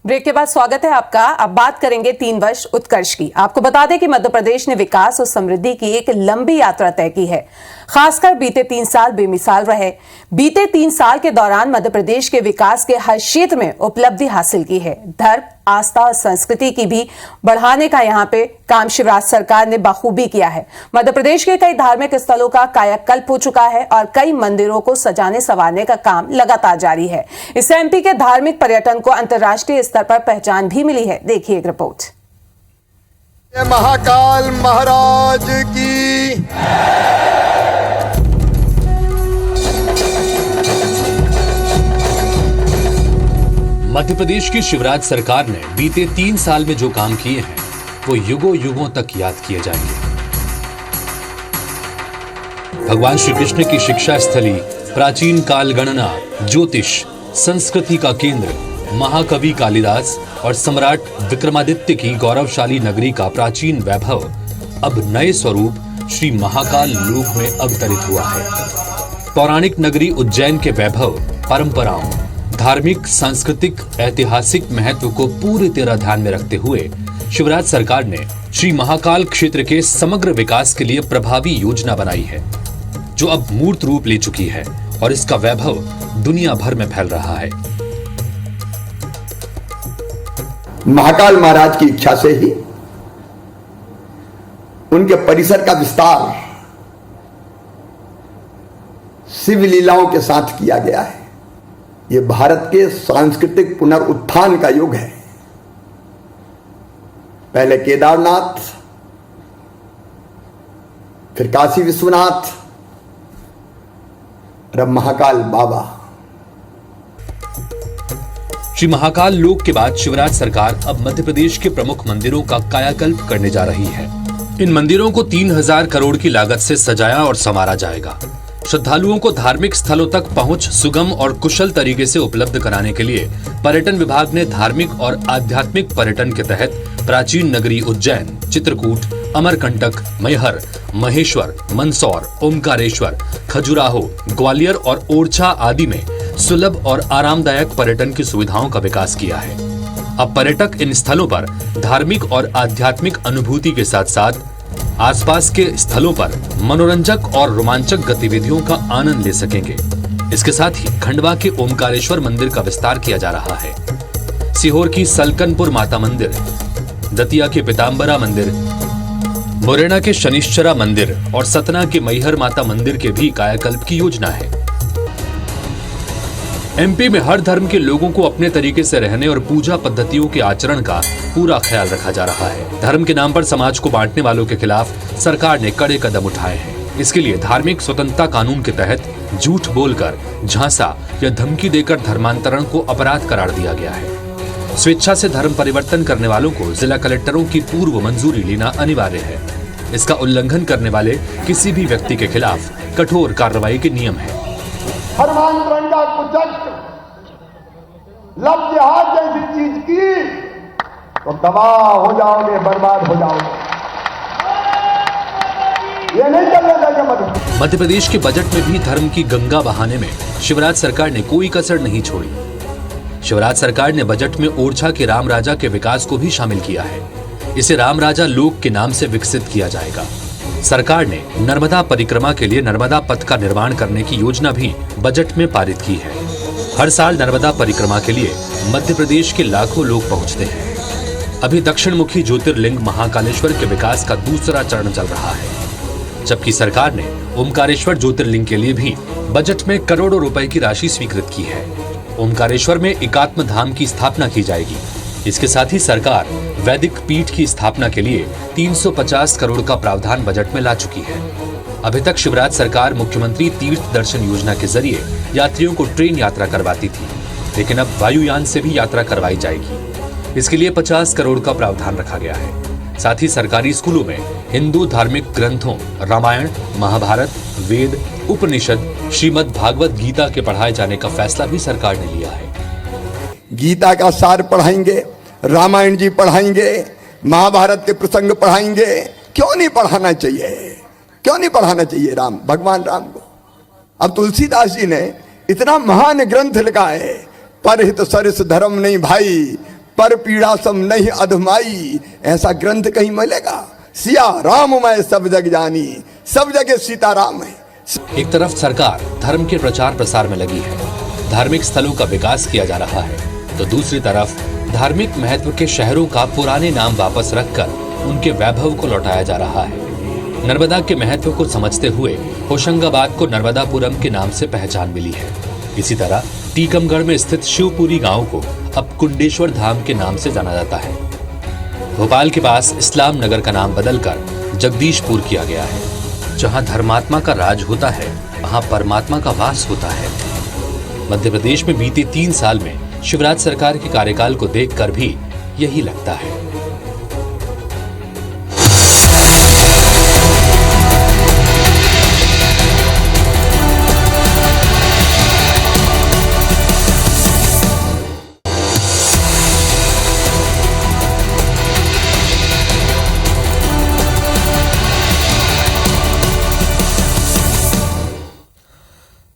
Break के बाद स्वागत है आपका। अब बात करेंगे 3 वर्ष उत्कर्ष की। आपको बता दें कि मध्य प्रदेश ने विकास और समृद्धि की एक लंबी यात्रा तय की है। खासकर बीते 3 साल बेमिसाल रहे। बीते 3 साल के दौरान मध्य प्रदेश के विकास के हर क्षेत्र में उपलब्धि हासिल की है। धर्म, आस्था और संस्कृति की भी बढ़ाने का यहाँ पे काम शिवराज सरकार ने बखूबी किया है। मध्य प्रदेश के कई धार्मिक स्थलों का कायाकल्प हो चुका है और कई मंदिरों को सजाने संवारने का काम लगातार जारी है। इससे एमपी के धार्मिक पर्यटन को अंतर्राष्ट्रीय स्तर पर पहचान भी मिली है। देखिए एक रिपोर्ट। महाकाल महाराज की मध्य प्रदेश की शिवराज सरकार ने बीते 3 साल में जो काम किए हैं वो युगों युगों तक याद किए जाएंगे। भगवान श्री कृष्ण की शिक्षा स्थली, प्राचीन काल गणना, ज्योतिष, संस्कृति का केंद्र, महाकवि कालिदास और सम्राट विक्रमादित्य की गौरवशाली नगरी का प्राचीन वैभव अब नए स्वरूप श्री महाकाल लोक में अवतरित हुआ है। पौराणिक नगरी उज्जैन के वैभव, परंपराओं, धार्मिक, सांस्कृतिक, ऐतिहासिक महत्व को पूरी तरह ध्यान में रखते हुए शिवराज सरकार ने श्री महाकाल क्षेत्र के समग्र विकास के लिए प्रभावी योजना बनाई है, जो अब मूर्त रूप ले चुकी है और इसका वैभव दुनिया भर में फैल रहा है। महाकाल महाराज की इच्छा से ही उनके परिसर का विस्तार शिव लीलाओं के साथ किया गया है। ये भारत के सांस्कृतिक पुनरुत्थान का युग है। पहले केदारनाथ, फिर काशी विश्वनाथ और अब महाकाल बाबा। श्री महाकाल लोक के बाद शिवराज सरकार अब मध्य प्रदेश के प्रमुख मंदिरों का कायाकल्प करने जा रही है। इन मंदिरों को 3000 करोड़ की लागत से सजाया और संवारा जाएगा। श्रद्धालुओं को धार्मिक स्थलों तक पहुंच सुगम और कुशल तरीके से उपलब्ध कराने के लिए पर्यटन विभाग ने धार्मिक और आध्यात्मिक पर्यटन के तहत प्राचीन नगरी उज्जैन, चित्रकूट, अमरकंटक, मैहर, महेश्वर, मंदसौर, ओमकारेश्वर, खजुराहो, ग्वालियर और ओरछा आदि में सुलभ और आरामदायक पर्यटन की सुविधाओं का विकास किया है। अब पर्यटक इन स्थलों पर धार्मिक और आध्यात्मिक अनुभूति के साथ साथ आसपास के स्थलों पर मनोरंजक और रोमांचक गतिविधियों का आनंद ले सकेंगे। इसके साथ ही खंडवा के ओमकारेश्वर मंदिर का विस्तार किया जा रहा है। सीहोर की सलकनपुर माता मंदिर, दतिया के पीताम्बरा मंदिर, मुरैना के शनिश्चरा मंदिर और सतना के मैहर माता मंदिर के भी कायाकल्प की योजना है। एमपी में हर धर्म के लोगों को अपने तरीके से रहने और पूजा पद्धतियों के आचरण का पूरा ख्याल रखा जा रहा है। धर्म के नाम पर समाज को बांटने वालों के खिलाफ सरकार ने कड़े कदम उठाए हैं। इसके लिए धार्मिक स्वतंत्रता कानून के तहत झूठ बोलकर, झांसा या धमकी देकर धर्मांतरण को अपराध करार दिया गया है। स्वेच्छा से धर्म परिवर्तन करने वालों को जिला कलेक्टरों की पूर्व मंजूरी लेना अनिवार्य है। इसका उल्लंघन करने वाले किसी भी व्यक्ति के खिलाफ कठोर कार्रवाई के नियम है। धर्मांतरण का कुचक्र लव जिहाद जैसी चीज की तो तबाह हो जाओगे, बर्बाद हो जाओगे। ये नहीं चलने देंगे। मध्य प्रदेश के बजट में भी धर्म की गंगा बहाने में शिवराज सरकार ने कोई कसर नहीं छोड़ी। शिवराज सरकार ने बजट में ओरछा के राम राजा के विकास को भी शामिल किया है। इसे राम राजा लोक के नाम से विकसित किया जाएगा। सरकार ने नर्मदा परिक्रमा के लिए नर्मदा पथ का निर्माण करने की योजना भी बजट में पारित की है। हर साल नर्मदा परिक्रमा के लिए मध्य प्रदेश के लाखों लोग पहुंचते हैं। अभी दक्षिण मुखी ज्योतिर्लिंग महाकालेश्वर के विकास का दूसरा चरण चल रहा है, जबकि सरकार ने ओमकारेश्वर ज्योतिर्लिंग के लिए भी बजट में करोड़ों रुपए की राशि स्वीकृत की है। ओमकारेश्वर में एकात्म धाम की स्थापना की जाएगी। इसके साथ ही सरकार वैदिक पीठ की स्थापना के लिए 350 करोड़ का प्रावधान बजट में ला चुकी है। अभी तक शिवराज सरकार मुख्यमंत्री तीर्थ दर्शन योजना के जरिए यात्रियों को ट्रेन यात्रा करवाती थी, लेकिन अब वायुयान से भी यात्रा करवाई जाएगी। इसके लिए 50 करोड़ का प्रावधान रखा गया है। साथ ही सरकारी स्कूलों में हिंदू धार्मिक ग्रंथों रामायण, महाभारत, वेद, उपनिषद, श्रीमद् भागवत गीता के पढ़ाए जाने का फैसला भी सरकार ने लिया है। गीता का सार पढ़ाएंगे, रामायण जी पढ़ाएंगे, महाभारत के प्रसंग पढ़ाएंगे। क्यों नहीं पढ़ाना चाहिए? क्यों नहीं पढ़ाना चाहिए भगवान राम को? अब तुलसीदास जी ने इतना महान ग्रंथ लिखा है, परहित सरिस धर्म नहीं भाई, पर पीड़ा सम नहीं अधमाई, ऐसा ग्रंथ कहीं मिलेगा? सिया राम मैं सब जग जानी, सब जगह सीताराम है। एक तरफ सरकार धर्म के प्रचार प्रसार में लगी है, धार्मिक स्थलों का विकास किया जा रहा है, तो दूसरी तरफ धार्मिक महत्व के शहरों का पुराने नाम वापस रखकर उनके वैभव को लौटाया जा रहा है। नर्मदा के महत्व को समझते हुए होशंगाबाद को नर्मदापुरम के नाम से पहचान मिली है। इसी तरह टीकमगढ़ में स्थित शिवपुरी गांव को अब कुंडेश्वर धाम के नाम से जाना जाता है। भोपाल के पास इस्लाम नगर का नाम बदलकर जगदीशपुर किया गया है। जहां धर्मात्मा का राज होता है, वहां परमात्मा का वास होता है। मध्य प्रदेश में बीते 3 साल में शिवराज सरकार के कार्यकाल को देखकर भी यही लगता है।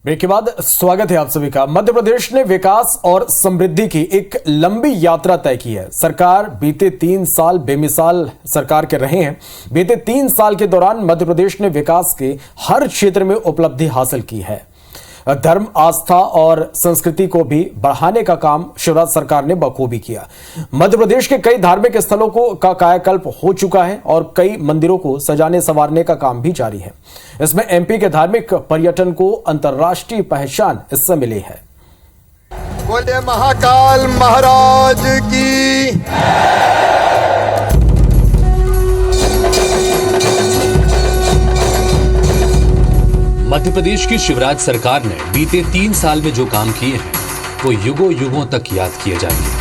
ब्रेक के बाद स्वागत है आप सभी का। मध्य प्रदेश ने विकास और समृद्धि की एक लंबी यात्रा तय की है। सरकार बीते 3 साल बेमिसाल सरकार के रहे हैं। बीते 3 साल के दौरान मध्य प्रदेश ने विकास के हर क्षेत्र में उपलब्धि हासिल की है। धर्म, आस्था और संस्कृति को भी बढ़ाने का काम शिवराज सरकार ने बखूबी किया। मध्य प्रदेश के कई धार्मिक स्थलों का कायाकल्प हो चुका है और कई मंदिरों को सजाने संवारने का काम भी जारी है। इसमें एमपी के धार्मिक पर्यटन को अंतर्राष्ट्रीय पहचान इससे मिली है। बोले महाकाल महाराज की। मध्य प्रदेश की शिवराज सरकार ने बीते 3 साल में जो काम किए हैं वो युगों युगों तक याद किए जाएंगे।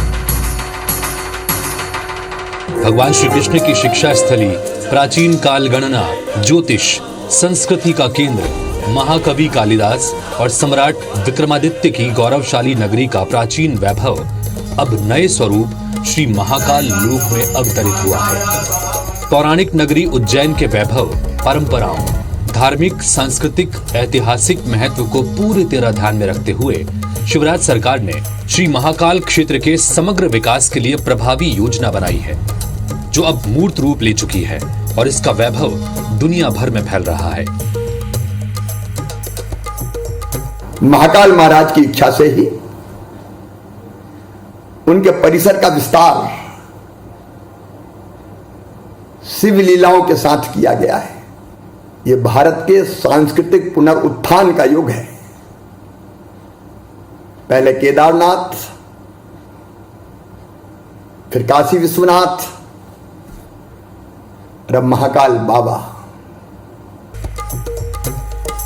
भगवान श्री कृष्ण की शिक्षा स्थली, प्राचीन काल गणना, ज्योतिष, संस्कृति का केंद्र, महाकवि कालिदास और सम्राट विक्रमादित्य की गौरवशाली नगरी का प्राचीन वैभव अब नए स्वरूप श्री महाकाल लोक में अवतरित हुआ है। पौराणिक नगरी उज्जैन के वैभव, परंपराओं, धार्मिक, सांस्कृतिक, ऐतिहासिक महत्व को पूरी तरह ध्यान में रखते हुए शिवराज सरकार ने श्री महाकाल क्षेत्र के समग्र विकास के लिए प्रभावी योजना बनाई है, जो अब मूर्त रूप ले चुकी है और इसका वैभव दुनिया भर में फैल रहा है। महाकाल महाराज की इच्छा से ही उनके परिसर का विस्तार शिव लीलाओं के साथ किया गया है। ये भारत के सांस्कृतिक पुनरुत्थान का युग है। पहले केदारनाथ, फिर काशी विश्वनाथ, और अब महाकाल बाबा।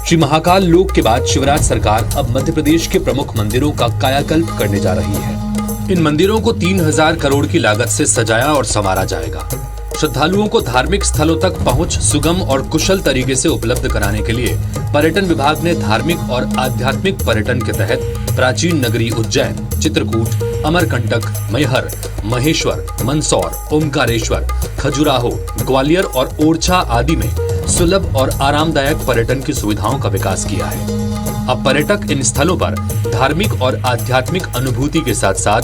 श्री महाकाल लोक के बाद शिवराज सरकार अब मध्य प्रदेश के प्रमुख मंदिरों का कायाकल्प करने जा रही है। इन मंदिरों को 3000 करोड़ की लागत से सजाया और संवारा जाएगा। श्रद्धालुओं को धार्मिक स्थलों तक पहुंच सुगम और कुशल तरीके से उपलब्ध कराने के लिए पर्यटन विभाग ने धार्मिक और आध्यात्मिक पर्यटन के तहत प्राचीन नगरी उज्जैन, चित्रकूट, अमरकंटक, मैहर, महेश्वर, मंदसौर, ओमकारेश्वर, खजुराहो, ग्वालियर और ओरछा आदि में सुलभ और आरामदायक पर्यटन की सुविधाओं का विकास किया है। अब पर्यटक इन स्थलों पर धार्मिक और आध्यात्मिक अनुभूति के साथ साथ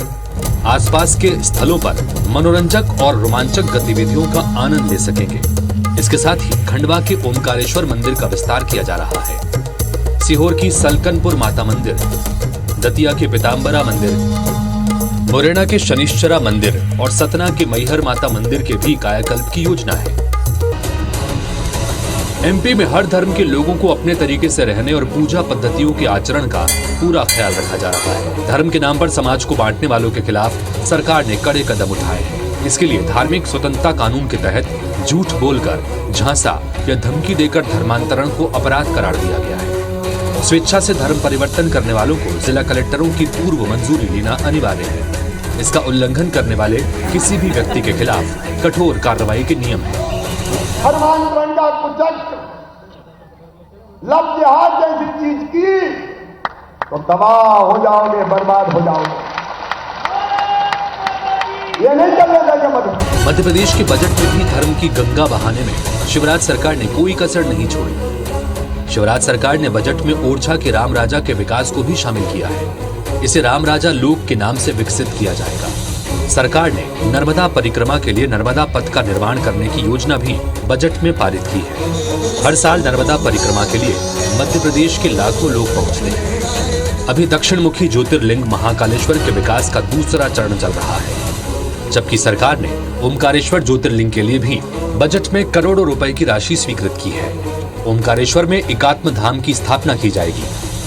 आसपास के स्थलों पर मनोरंजक और रोमांचक गतिविधियों का आनंद ले सकेंगे। इसके साथ ही खंडवा के ओमकारेश्वर मंदिर का विस्तार किया जा रहा है। सीहोर की सलकनपुर माता मंदिर, दतिया के पीताम्बरा मंदिर, मुरैना के शनिश्चरा मंदिर और सतना के मैहर माता मंदिर के भी कायाकल्प की योजना है। एमपी में हर धर्म के लोगों को अपने तरीके से रहने और पूजा पद्धतियों के आचरण का पूरा ख्याल रखा जा रहा है। धर्म के नाम पर समाज को बांटने वालों के खिलाफ सरकार ने कड़े कदम उठाए हैं। इसके लिए धार्मिक स्वतंत्रता कानून के तहत झूठ बोलकर, झांसा या धमकी देकर धर्मांतरण को अपराध करार दिया गया है। स्वेच्छा से धर्म परिवर्तन करने वालों को जिला कलेक्टरों की पूर्व मंजूरी लेना अनिवार्य है। इसका उल्लंघन करने वाले किसी भी व्यक्ति के खिलाफ कठोर कार्रवाई के नियम है। फरमान तिरंगा कुचक लफ्ज़ जिहाद जैसी चीज की तो तबाह हो जाओगे, बर्बाद हो जाओगे। ये नहीं चलेगा कि मध्य प्रदेश के बजट में भी धर्म की गंगा बहाने में शिवराज सरकार ने कोई कसर नहीं छोड़ी। शिवराज सरकार ने बजट में ओरछा के राम राजा के विकास को भी शामिल किया है। इसे राम राजा लोक के नाम से विकसित किया जाएगा। सरकार ने नर्मदा परिक्रमा के लिए नर्मदा पथ का निर्माण करने की योजना भी बजट में पारित की है। हर साल नर्मदा परिक्रमा के लिए मध्य प्रदेश के लाखों लोग पहुंचते हैं। अभी दक्षिण मुखी ज्योतिर्लिंग महाकालेश्वर के विकास का दूसरा चरण चल रहा है, जबकि सरकार ने ओमकारेश्वर ज्योतिर्लिंग के लिए भी बजट में करोड़ों रुपए की राशि स्वीकृत की है। ओमकारेश्वर में एकात्म धाम की स्थापना की जाएगी।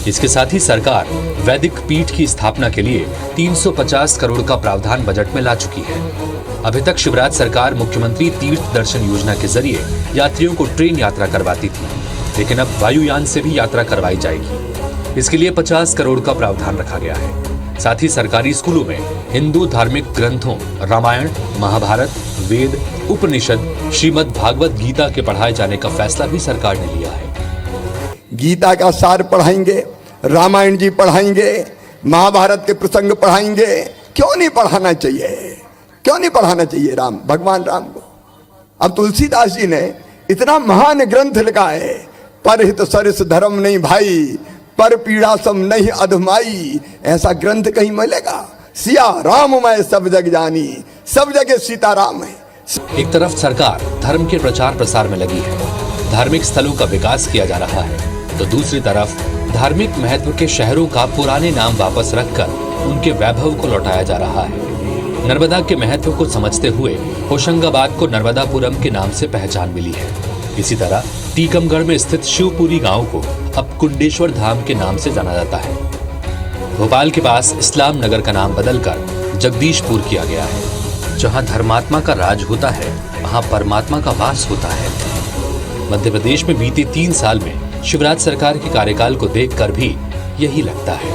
इसके साथ ही सरकार वैदिक पीठ की स्थापना के लिए 350 करोड़ का प्रावधान बजट में ला चुकी है। अभी तक शिवराज सरकार मुख्यमंत्री तीर्थ दर्शन योजना के जरिए यात्रियों को ट्रेन यात्रा करवाती थी, लेकिन अब वायुयान से भी यात्रा करवाई जाएगी। इसके लिए 50 करोड़ का प्रावधान रखा गया है। साथ ही सरकारी स्कूलों में हिंदू धार्मिक ग्रंथों रामायण, महाभारत, वेद, उपनिषद, श्रीमद् भागवत गीता के पढ़ाए जाने का फैसला भी सरकार ने लिया है। गीता का सार पढ़ाएंगे, रामायण जी पढ़ाएंगे, महाभारत के प्रसंग पढ़ाएंगे। क्यों नहीं पढ़ाना चाहिए? क्यों नहीं पढ़ाना चाहिए भगवान राम को? अब तुलसीदास जी ने इतना महान ग्रंथ लिखा है, परहित सरिस धर्म नहीं भाई, पर पीड़ा सम नहीं अधमाई। ऐसा ग्रंथ कहीं मिलेगा? सिया राम मैं सब जग जानी, सब जगह सीताराम है। एक तरफ सरकार धर्म के प्रचार प्रसार में लगी है, धार्मिक स्थलों का विकास किया जा रहा है, तो दूसरी तरफ धार्मिक महत्व के शहरों का पुराने नाम वापस रखकर उनके वैभव को लौटाया जा रहा है। नर्मदा के महत्व को समझते हुए होशंगाबाद को नर्मदापुरम के नाम से पहचान मिली है। इसी तरह टीकमगढ़ में स्थित शिवपुरी गांव को अब कुंडेश्वर धाम के नाम से जाना जाता है। भोपाल के पास इस्लाम नगर का नाम बदलकर जगदीशपुर किया गया है। जहां धर्मात्मा का राज होता है, वहां परमात्मा का वास होता है। मध्य प्रदेश में बीते 3 साल में शिवराज सरकार के कार्यकाल को देखकर भी यही लगता है।